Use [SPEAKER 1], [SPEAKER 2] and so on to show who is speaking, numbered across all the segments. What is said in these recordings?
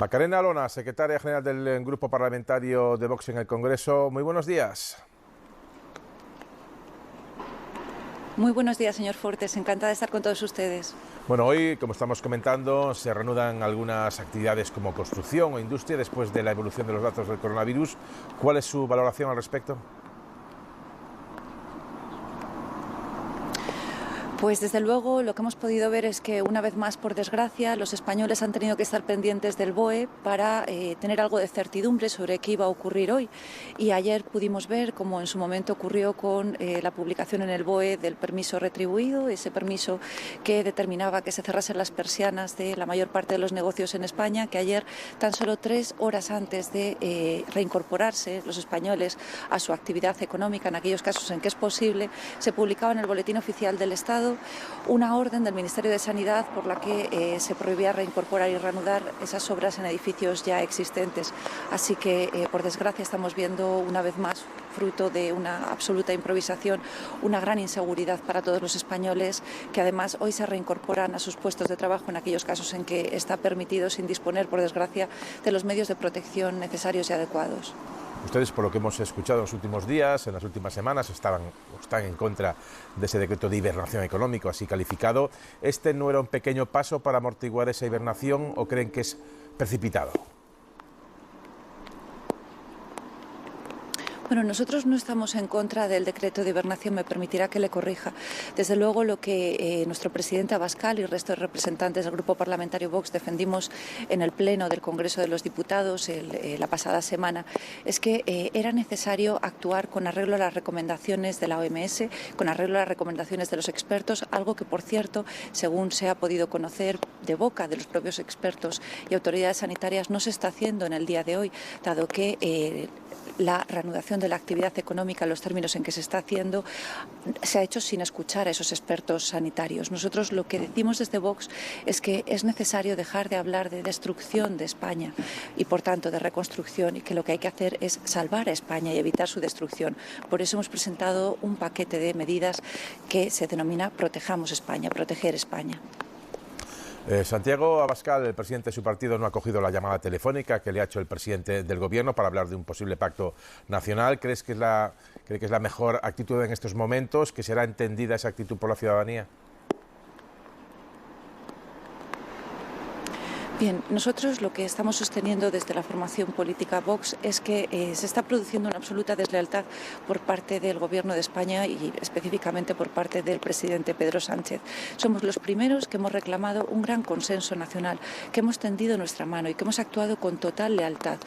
[SPEAKER 1] Macarena Olona, secretaria general del Grupo Parlamentario de Vox en el Congreso. Muy buenos días.
[SPEAKER 2] Muy buenos días, señor Fortes. Encantada de estar con todos ustedes.
[SPEAKER 1] Bueno, hoy, como estamos comentando, se reanudan algunas actividades como construcción o industria después de la evolución de los datos del coronavirus. ¿Cuál es su valoración al respecto?
[SPEAKER 2] Pues desde luego lo que hemos podido ver es que una vez más, por desgracia, los españoles han tenido que estar pendientes del BOE para tener algo de certidumbre sobre qué iba a ocurrir hoy. Y ayer pudimos ver, como en su momento ocurrió con la publicación en el BOE del permiso retribuido, ese permiso que determinaba que se cerrasen las persianas de la mayor parte de los negocios en España, que ayer, tan solo 3 horas antes de reincorporarse los españoles a su actividad económica, en aquellos casos en que es posible, se publicaba en el Boletín Oficial del Estado una orden del Ministerio de Sanidad por la que se prohibía reincorporar y reanudar esas obras en edificios ya existentes. Así que, por desgracia, estamos viendo una vez más, fruto de una absoluta improvisación, una gran inseguridad para todos los españoles que además hoy se reincorporan a sus puestos de trabajo en aquellos casos en que está permitido, sin disponer, por desgracia, de los medios de protección necesarios y adecuados.
[SPEAKER 1] Ustedes, por lo que hemos escuchado en los últimos días, en las últimas semanas, están en contra de ese decreto de hibernación económico, así calificado. ¿Este no era un pequeño paso para amortiguar esa hibernación o creen que es precipitado?
[SPEAKER 2] Bueno, nosotros no estamos en contra del decreto de hibernación, me permitirá que le corrija. Desde luego, lo que nuestro presidente Abascal y el resto de representantes del Grupo Parlamentario Vox defendimos en el Pleno del Congreso de los Diputados la pasada semana es que era necesario actuar con arreglo a las recomendaciones de la OMS, con arreglo a las recomendaciones de los expertos, algo que, por cierto, según se ha podido conocer de boca de los propios expertos y autoridades sanitarias, no se está haciendo en el día de hoy, dado que la reanudación de la actividad económica, los términos en que se está haciendo, se ha hecho sin escuchar a esos expertos sanitarios. Nosotros lo que decimos desde Vox es que es necesario dejar de hablar de destrucción de España y, por tanto, de reconstrucción, y que lo que hay que hacer es salvar a España y evitar su destrucción. Por eso hemos presentado un paquete de medidas que se denomina Protejamos España, Proteger España.
[SPEAKER 1] Santiago Abascal, el presidente de su partido, no ha cogido la llamada telefónica que le ha hecho el presidente del Gobierno para hablar de un posible pacto nacional. ¿Cree que es la mejor actitud en estos momentos? ¿Que será entendida esa actitud por la ciudadanía?
[SPEAKER 2] Bien, nosotros lo que estamos sosteniendo desde la formación política Vox es que se está produciendo una absoluta deslealtad por parte del Gobierno de España y específicamente por parte del presidente Pedro Sánchez. Somos los primeros que hemos reclamado un gran consenso nacional, que hemos tendido nuestra mano y que hemos actuado con total lealtad,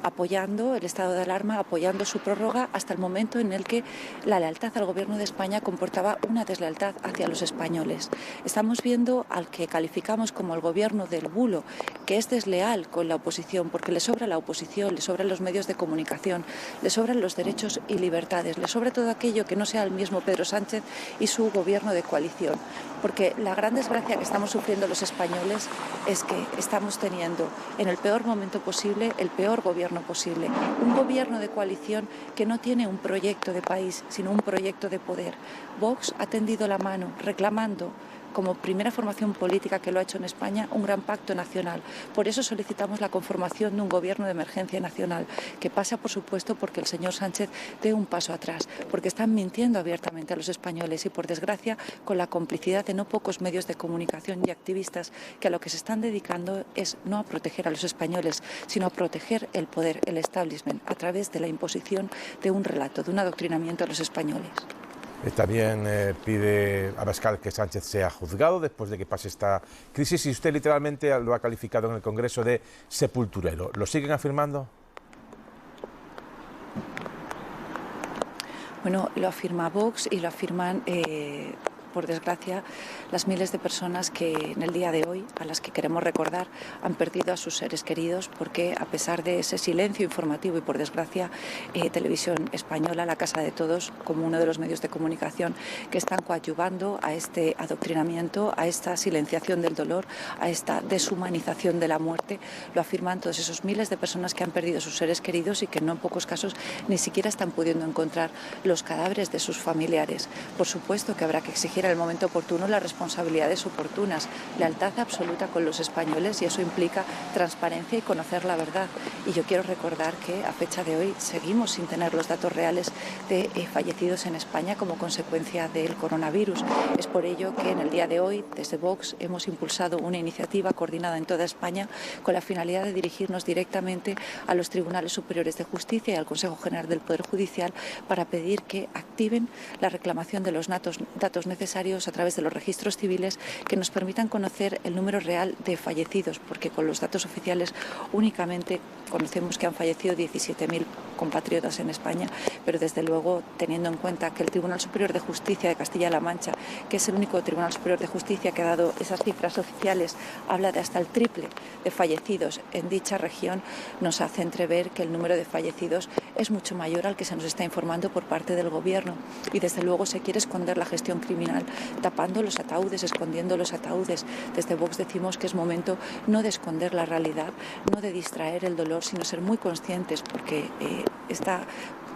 [SPEAKER 2] apoyando el estado de alarma, apoyando su prórroga hasta el momento en el que la lealtad al Gobierno de España comportaba una deslealtad hacia los españoles. Estamos viendo al que calificamos como el Gobierno del bulo, que es desleal con la oposición, porque le sobra la oposición, le sobran los medios de comunicación, le sobran los derechos y libertades, le sobra todo aquello que no sea el mismo Pedro Sánchez y su gobierno de coalición. Porque la gran desgracia que estamos sufriendo los españoles es que estamos teniendo en el peor momento posible el peor gobierno posible. Un gobierno de coalición que no tiene un proyecto de país, sino un proyecto de poder. Vox ha tendido la mano reclamando, como primera formación política que lo ha hecho en España, un gran pacto nacional. Por eso solicitamos la conformación de un gobierno de emergencia nacional, que pasa, por supuesto, porque el señor Sánchez dé un paso atrás, porque están mintiendo abiertamente a los españoles y, por desgracia, con la complicidad de no pocos medios de comunicación y activistas que a lo que se están dedicando es no a proteger a los españoles, sino a proteger el poder, el establishment, a través de la imposición de un relato, de un adoctrinamiento a los españoles.
[SPEAKER 1] También pide Abascal que Sánchez sea juzgado después de que pase esta crisis y usted literalmente lo ha calificado en el Congreso de sepulturero. ¿Lo siguen afirmando?
[SPEAKER 2] Bueno, lo afirma Vox y lo afirman, por desgracia, las miles de personas que en el día de hoy, a las que queremos recordar, han perdido a sus seres queridos porque, a pesar de ese silencio informativo y, por desgracia, Televisión Española, la casa de todos, como uno de los medios de comunicación que están coadyuvando a este adoctrinamiento, a esta silenciación del dolor, a esta deshumanización de la muerte, lo afirman todos esos miles de personas que han perdido a sus seres queridos y que no en pocos casos ni siquiera están pudiendo encontrar los cadáveres de sus familiares. Por supuesto que habrá que exigir reconocer en el momento oportuno las responsabilidades oportunas, lealtad absoluta con los españoles, y eso implica transparencia y conocer la verdad. Y yo quiero recordar que a fecha de hoy seguimos sin tener los datos reales de fallecidos en España como consecuencia del coronavirus. Es por ello que en el día de hoy, desde Vox, hemos impulsado una iniciativa coordinada en toda España con la finalidad de dirigirnos directamente a los tribunales superiores de justicia y al Consejo General del Poder Judicial para pedir que activen la reclamación de los datos necesarios a través de los registros civiles que nos permitan conocer el número real de fallecidos, porque con los datos oficiales únicamente conocemos que han fallecido 17.000 compatriotas en España, pero desde luego, teniendo en cuenta que el Tribunal Superior de Justicia de Castilla-La Mancha, que es el único Tribunal Superior de Justicia que ha dado esas cifras oficiales, habla de hasta el triple de fallecidos en dicha región, nos hace entrever que el número de fallecidos es mucho mayor al que se nos está informando por parte del Gobierno. Y desde luego se quiere esconder la gestión criminal tapando los ataúdes, escondiendo los ataúdes. Desde Vox decimos que es momento no de esconder la realidad, no de distraer el dolor, sino ser muy conscientes, porque esta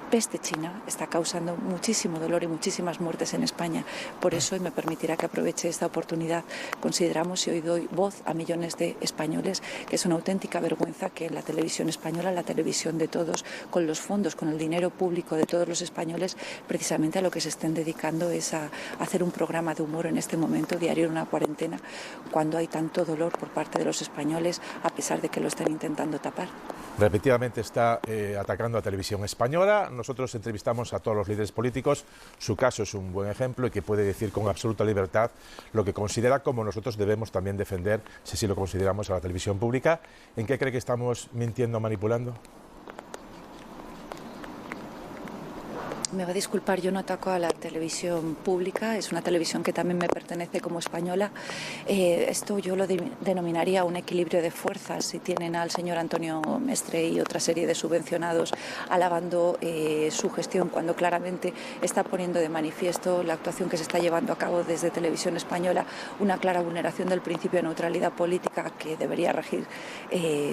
[SPEAKER 2] peste china está causando muchísimo dolor y muchísimas muertes en España. Por eso, y me permitirá que aproveche esta oportunidad, consideramos, y hoy doy voz a millones de españoles, que es una auténtica vergüenza que la televisión española, la televisión de todos, con los fondos, con el dinero público de todos los españoles, precisamente a lo que se estén dedicando es a hacer un programa de humor en este momento, diario en una cuarentena, cuando hay tanto dolor por parte de los españoles, a pesar de que lo estén intentando tapar.
[SPEAKER 1] Repetidamente está atacando a Televisión Española. Nosotros entrevistamos a todos los líderes políticos. Su caso es un buen ejemplo y que puede decir con absoluta libertad lo que considera, como nosotros debemos también defender, si sí lo consideramos, a la televisión pública. ¿En qué cree que estamos mintiendo, manipulando?
[SPEAKER 2] Me va a disculpar, yo no ataco a la televisión pública, es una televisión que también me pertenece como española. Esto yo lo denominaría un equilibrio de fuerzas. Si tienen al señor Antonio Mestre y otra serie de subvencionados alabando su gestión, cuando claramente está poniendo de manifiesto la actuación que se está llevando a cabo desde Televisión Española, una clara vulneración del principio de neutralidad política que debería regir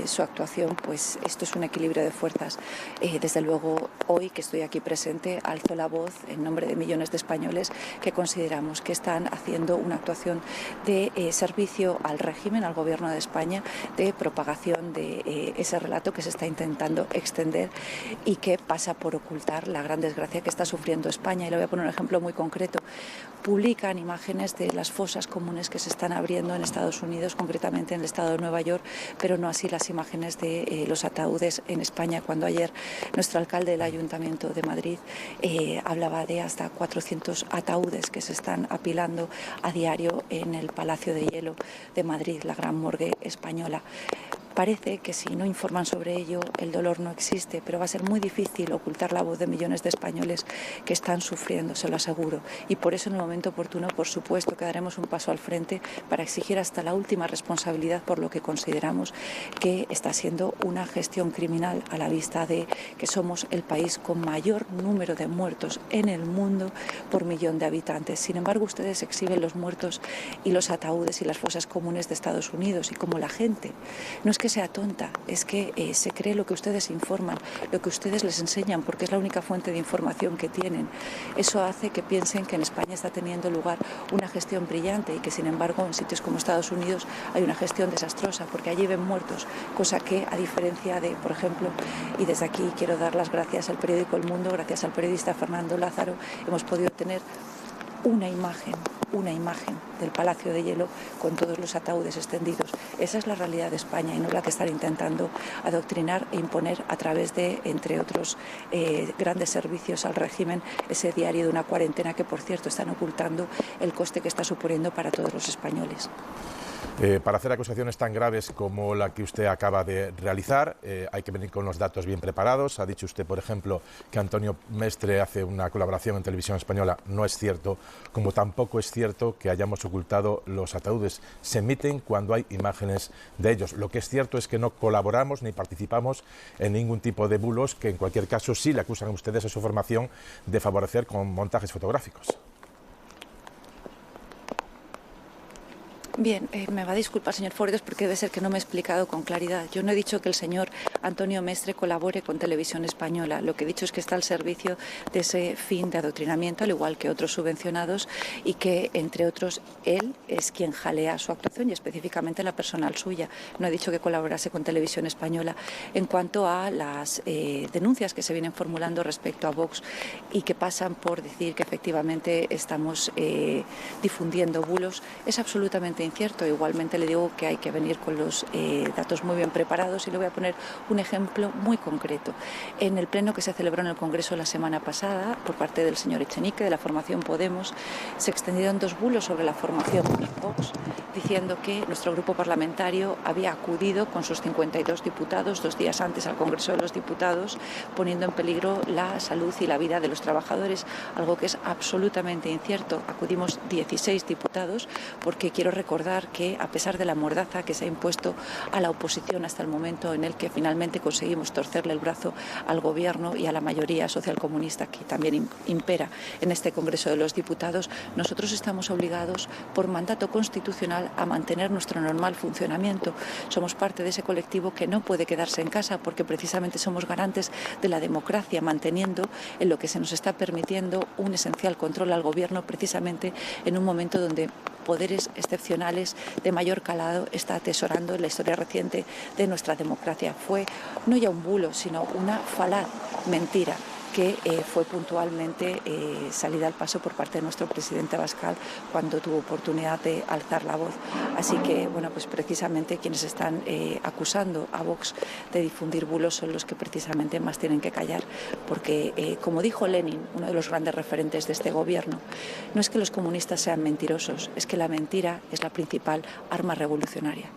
[SPEAKER 2] su actuación, pues esto es un equilibrio de fuerzas. Desde luego, hoy que estoy aquí presente, alzo la voz en nombre de millones de españoles que consideramos que están haciendo una actuación de servicio al régimen, al Gobierno de España, de propagación de ese relato que se está intentando extender y que pasa por ocultar la gran desgracia que está sufriendo España. Y le voy a poner un ejemplo muy concreto. Publican imágenes de las fosas comunes que se están abriendo en Estados Unidos, concretamente en el estado de Nueva York, pero no así las imágenes de los ataúdes en España, cuando ayer nuestro alcalde del Ayuntamiento de Madrid hablaba de hasta 400 ataúdes que se están apilando a diario en el Palacio de Hielo de Madrid, la gran morgue española. Parece que si no informan sobre ello, el dolor no existe, pero va a ser muy difícil ocultar la voz de millones de españoles que están sufriendo, se lo aseguro. Y por eso, en el momento oportuno, por supuesto, que daremos un paso al frente para exigir hasta la última responsabilidad por lo que consideramos que está siendo una gestión criminal, a la vista de que somos el país con mayor número de muertos en el mundo por millón de habitantes. Sin embargo, ustedes exhiben los muertos y los ataúdes y las fosas comunes de Estados Unidos, y como la gente no es que sea tonta, es que se cree lo que ustedes informan, lo que ustedes les enseñan, porque es la única fuente de información que tienen. Eso hace que piensen que en España está teniendo lugar una gestión brillante y que, sin embargo, en sitios como Estados Unidos hay una gestión desastrosa, porque allí ven muertos, cosa que, a diferencia de, por ejemplo, y desde aquí quiero dar las gracias al periódico El Mundo, gracias al periodista Fernando Lázaro, hemos podido tener una imagen del Palacio de Hielo con todos los ataúdes extendidos. Esa es la realidad de España y no la que están intentando adoctrinar e imponer a través de, entre otros grandes servicios al régimen, ese diario de una cuarentena que, por cierto, están ocultando el coste que está suponiendo para todos los españoles.
[SPEAKER 1] Para hacer acusaciones tan graves como la que usted acaba de realizar, hay que venir con los datos bien preparados. Ha dicho usted, por ejemplo, que Antonio Mestre hace una colaboración en Televisión Española. No es cierto, como tampoco es cierto que hayamos ocultado los ataúdes. Se emiten cuando hay imágenes de ellos. Lo que es cierto es que no colaboramos ni participamos en ningún tipo de bulos, que en cualquier caso sí le acusan a ustedes a su formación de favorecer con montajes fotográficos.
[SPEAKER 2] Bien, me va a disculpar, señor Fordes, porque debe ser que no me he explicado con claridad. Yo no he dicho que el señor Antonio Mestre colabore con Televisión Española. Lo que he dicho es que está al servicio de ese fin de adoctrinamiento, al igual que otros subvencionados, y que, entre otros, él es quien jalea su actuación y específicamente la personal suya. No he dicho que colaborase con Televisión Española. En cuanto a las denuncias que se vienen formulando respecto a Vox y que pasan por decir que efectivamente estamos difundiendo bulos, es absolutamente incierto. Igualmente le digo que hay que venir con los datos muy bien preparados y le voy a poner un ejemplo muy concreto. En el pleno que se celebró en el Congreso la semana pasada por parte del señor Echenique de la formación Podemos, se extendieron 2 bulos sobre la formación Vox, diciendo que nuestro grupo parlamentario había acudido con sus 52 diputados 2 días antes al Congreso de los Diputados, poniendo en peligro la salud y la vida de los trabajadores, algo que es absolutamente incierto. Acudimos 16 diputados porque quiero recordar que, a pesar de la mordaza que se ha impuesto a la oposición hasta el momento en el que finalmente conseguimos torcerle el brazo al Gobierno y a la mayoría socialcomunista que también impera en este Congreso de los Diputados, nosotros estamos obligados por mandato constitucional a mantener nuestro normal funcionamiento. Somos parte de ese colectivo que no puede quedarse en casa porque precisamente somos garantes de la democracia, manteniendo en lo que se nos está permitiendo un esencial control al Gobierno, precisamente en un momento donde poderes excepcionales de mayor calado está atesorando en la historia reciente de nuestra democracia. Fue no ya un bulo, sino una falaz mentira que fue puntualmente salida al paso por parte de nuestro presidente Abascal cuando tuvo oportunidad de alzar la voz. Así que, bueno, pues precisamente quienes están acusando a Vox de difundir bulos son los que precisamente más tienen que callar, porque, como dijo Lenin, uno de los grandes referentes de este gobierno, no es que los comunistas sean mentirosos, es que la mentira es la principal arma revolucionaria.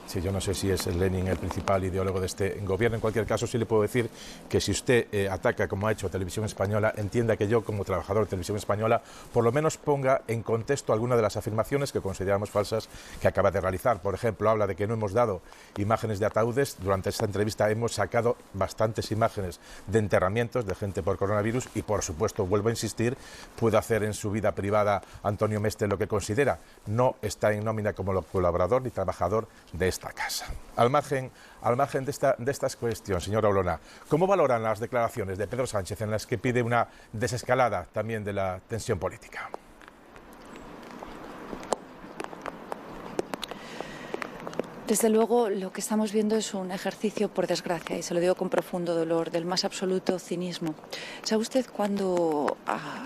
[SPEAKER 1] Sí, yo no sé si es Lenin el principal ideólogo de este gobierno. En cualquier caso, sí le puedo decir que si usted ataca, como ha hecho Televisión Española, entienda que yo, como trabajador de Televisión Española, por lo menos ponga en contexto algunas de las afirmaciones que consideramos falsas que acaba de realizar. Por ejemplo, habla de que no hemos dado imágenes de ataúdes. Durante esta entrevista hemos sacado bastantes imágenes de enterramientos de gente por coronavirus y, por supuesto, vuelvo a insistir, puede hacer en su vida privada Antonio Mestre lo que considera. No está en nómina como colaborador ni trabajador de esta casa. Al margen de estas cuestiones, señora Olona, ¿cómo valoran las declaraciones de Pedro Sánchez en las que pide una desescalada también de la tensión política?
[SPEAKER 2] Desde luego, lo que estamos viendo es un ejercicio, por desgracia, y se lo digo con profundo dolor, del más absoluto cinismo. ¿Sabe usted cuando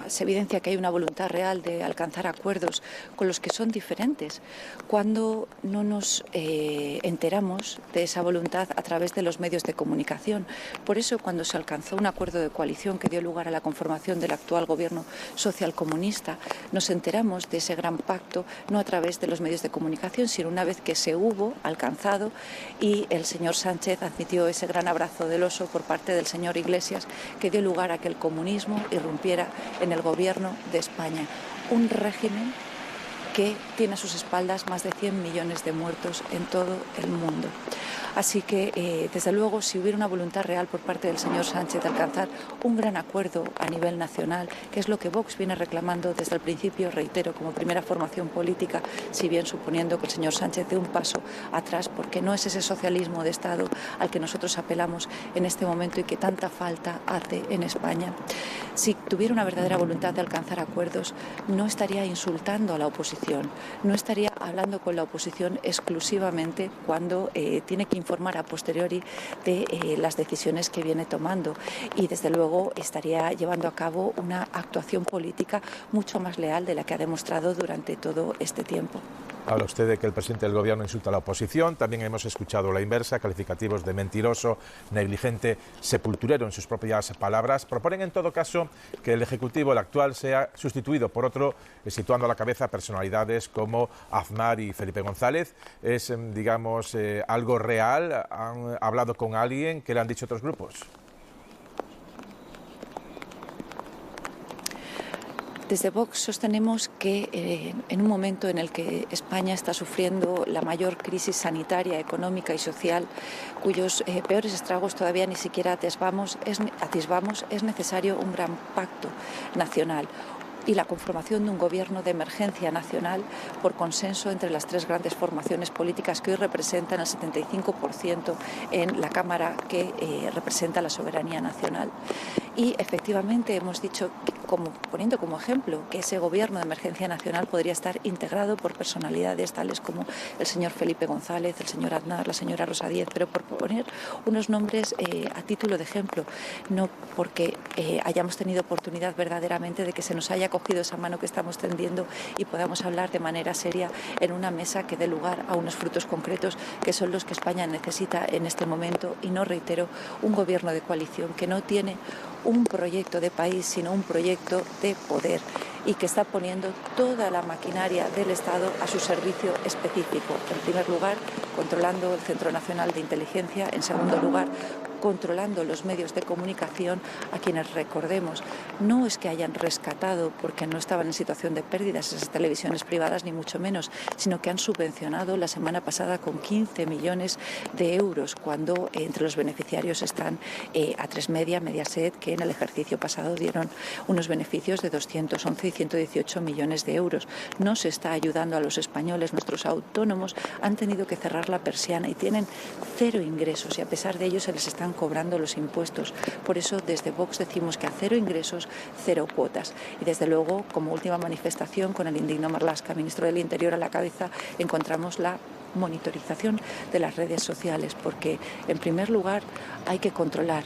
[SPEAKER 2] se evidencia que hay una voluntad real de alcanzar acuerdos con los que son diferentes? Cuando no nos enteramos de esa voluntad a través de los medios de comunicación. Por eso, cuando se alcanzó un acuerdo de coalición que dio lugar a la conformación del actual gobierno socialcomunista, nos enteramos de ese gran pacto no a través de los medios de comunicación, sino una vez que se hubo alcanzado y el señor Sánchez admitió ese gran abrazo del oso por parte del señor Iglesias, que dio lugar a que el comunismo irrumpiera en el gobierno de España. Un régimen que tiene a sus espaldas más de 100 millones de muertos en todo el mundo. Así que, desde luego, si hubiera una voluntad real por parte del señor Sánchez de alcanzar un gran acuerdo a nivel nacional, que es lo que Vox viene reclamando desde el principio, reitero, como primera formación política, si bien suponiendo que el señor Sánchez dé un paso atrás, porque no es ese socialismo de Estado al que nosotros apelamos en este momento y que tanta falta hace en España. Si tuviera una verdadera voluntad de alcanzar acuerdos, no estaría insultando a la oposición, no estaría hablando con la oposición exclusivamente cuando tiene que informar a posteriori de las decisiones que viene tomando y, desde luego, estaría llevando a cabo una actuación política mucho más leal de la que ha demostrado durante todo este tiempo.
[SPEAKER 1] Habla usted de que el presidente del gobierno insulta a la oposición. También hemos escuchado la inversa, calificativos de mentiroso, negligente, sepulturero en sus propias palabras. Proponen en todo caso que el Ejecutivo, el actual, sea sustituido por otro, situando a la cabeza personalidades como Aznar y Felipe González. ¿Es, digamos, algo real? ¿Han hablado con alguien? ¿Qué le han dicho otros grupos?
[SPEAKER 2] Desde Vox sostenemos que en un momento en el que España está sufriendo la mayor crisis sanitaria, económica y social, cuyos peores estragos todavía ni siquiera atisbamos, es necesario un gran pacto nacional. y la conformación de un gobierno de emergencia nacional por consenso entre las tres grandes formaciones políticas que hoy representan el 75% en la Cámara que representa la soberanía nacional. Y efectivamente hemos dicho, poniendo como ejemplo, que ese gobierno de emergencia nacional podría estar integrado por personalidades tales como el señor Felipe González, el señor Aznar, la señora Rosa Díez, pero por poner unos nombres a título de ejemplo, no porque hayamos tenido oportunidad verdaderamente de que se nos haya cogido esa mano que estamos tendiendo y podamos hablar de manera seria en una mesa que dé lugar a unos frutos concretos que son los que España necesita en este momento, y no, reitero, un gobierno de coalición que no tiene un proyecto de país, sino un proyecto de poder, y que está poniendo toda la maquinaria del Estado a su servicio específico. En primer lugar, controlando el Centro Nacional de Inteligencia. En segundo lugar, controlando los medios de comunicación, a quienes, recordemos, no es que hayan rescatado porque no estaban en situación de pérdidas esas televisiones privadas, ni mucho menos, sino que han subvencionado la semana pasada con 15 millones de euros, cuando entre los beneficiarios están A3 Media, Mediaset, que en el ejercicio pasado dieron unos beneficios de 211 y 118 millones de euros. No se está ayudando a los españoles. Nuestros autónomos han tenido que cerrar la persiana y tienen cero ingresos, y a pesar de ello se les están cobrando los impuestos. Por eso desde Vox decimos que a cero ingresos, cero cuotas. Y desde luego, como última manifestación, con el indigno Marlaska, ministro del Interior, a la cabeza, encontramos la monitorización de las redes sociales, porque en primer lugar hay que controlar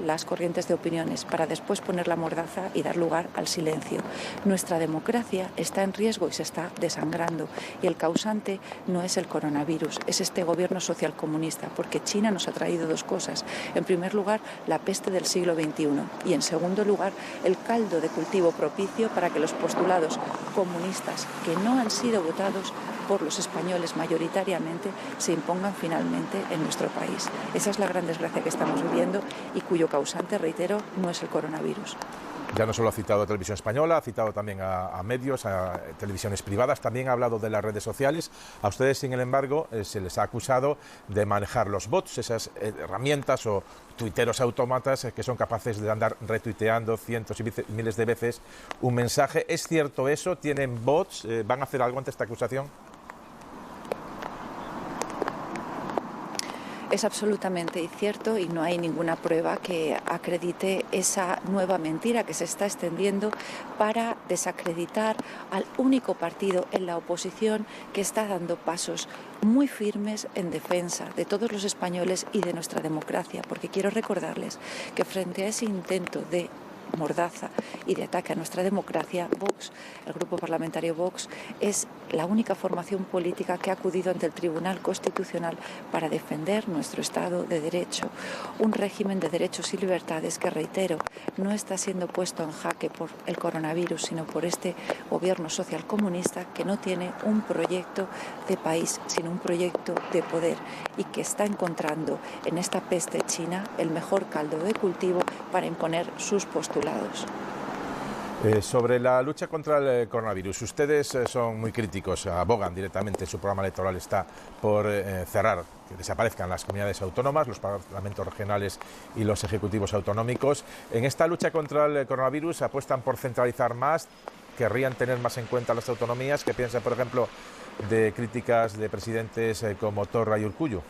[SPEAKER 2] las corrientes de opiniones para después poner la mordaza y dar lugar al silencio. Nuestra democracia está en riesgo y se está desangrando, y el causante no es el coronavirus, es este gobierno socialcomunista, porque China nos ha traído dos cosas. En primer lugar, la peste del siglo XXI, y en segundo lugar, el caldo de cultivo propicio para que los postulados comunistas, que no han sido votados por los españoles mayoritariamente, se impongan finalmente en nuestro país. Esa es la gran desgracia que estamos viviendo, y cuyo causante, reitero, no es el coronavirus.
[SPEAKER 1] Ya no solo ha citado a Televisión Española, ha citado también a medios, a televisiones privadas, también ha hablado de las redes sociales. A ustedes, sin embargo, se les ha acusado de manejar los bots, esas herramientas o tuiteros autómatas que son capaces de andar retuiteando cientos y miles de veces un mensaje. ¿Es cierto eso? ¿Tienen bots? ¿Van a hacer algo ante esta acusación?
[SPEAKER 2] Es absolutamente cierto, y no hay ninguna prueba que acredite esa nueva mentira que se está extendiendo para desacreditar al único partido en la oposición que está dando pasos muy firmes en defensa de todos los españoles y de nuestra democracia, porque quiero recordarles que frente a ese intento de mordaza y de ataque a nuestra democracia, Vox, el grupo parlamentario Vox, es la única formación política que ha acudido ante el Tribunal Constitucional para defender nuestro Estado de Derecho, un régimen de derechos y libertades que, reitero, no está siendo puesto en jaque por el coronavirus, sino por este gobierno socialcomunista que no tiene un proyecto de país, sino un proyecto de poder, y que está encontrando en esta peste china el mejor caldo de cultivo para imponer sus postulados.
[SPEAKER 1] Sobre la lucha contra el coronavirus, ustedes son muy críticos, abogan directamente, su programa electoral está por cerrar, que desaparezcan las comunidades autónomas, los parlamentos regionales y los ejecutivos autonómicos. En esta lucha contra el coronavirus apuestan por centralizar más, querrían tener más en cuenta las autonomías. ¿Qué piensan, por ejemplo, de críticas de presidentes como Torra y Urkullu?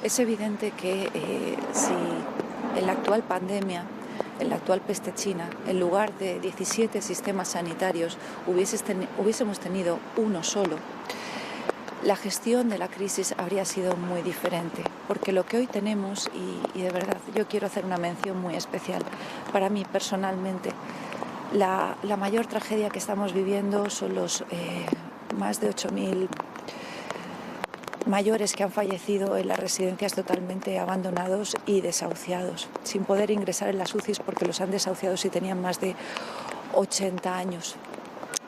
[SPEAKER 2] Es evidente que si en la actual pandemia, en la actual peste china, en lugar de 17 sistemas sanitarios hubiésemos tenido uno solo, la gestión de la crisis habría sido muy diferente, porque lo que hoy tenemos, y de verdad yo quiero hacer una mención muy especial, para mí personalmente, la mayor tragedia que estamos viviendo son los más de 8.000 mayores que han fallecido en las residencias totalmente abandonados y desahuciados, sin poder ingresar en las UCIs porque los han desahuciado si tenían más de 80 años.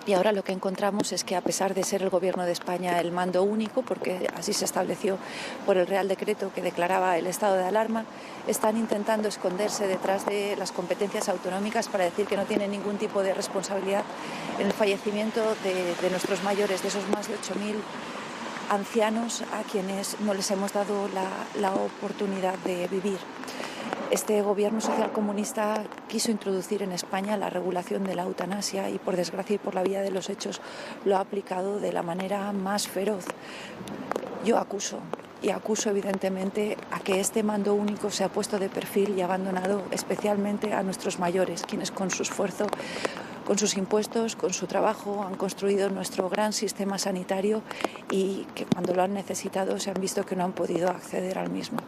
[SPEAKER 2] Y ahora lo que encontramos es que, a pesar de ser el Gobierno de España el mando único, porque así se estableció por el Real Decreto que declaraba el estado de alarma, están intentando esconderse detrás de las competencias autonómicas para decir que no tienen ningún tipo de responsabilidad en el fallecimiento de nuestros mayores, de esos más de 8.000 ancianos a quienes no les hemos dado la oportunidad de vivir. Este gobierno socialcomunista quiso introducir en España la regulación de la eutanasia y, por desgracia y por la vía de los hechos, lo ha aplicado de la manera más feroz. Yo acuso evidentemente a que este mando único se ha puesto de perfil y ha abandonado especialmente a nuestros mayores, quienes con su esfuerzo, con sus impuestos, con su trabajo, han construido nuestro gran sistema sanitario y que cuando lo han necesitado se han visto que no han podido acceder al mismo.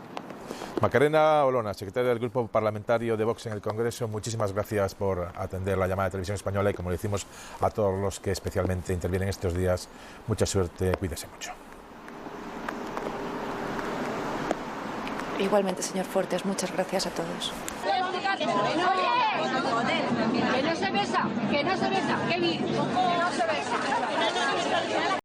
[SPEAKER 1] Macarena Olona, secretaria del Grupo Parlamentario de Vox en el Congreso, muchísimas gracias por atender la llamada de Televisión Española y, como le decimos a todos los que especialmente intervienen estos días, mucha suerte, cuídese mucho.
[SPEAKER 2] Igualmente, señor Fuertes, muchas gracias a todos.
[SPEAKER 3] Que no se besa, que no se besa, que no se besa.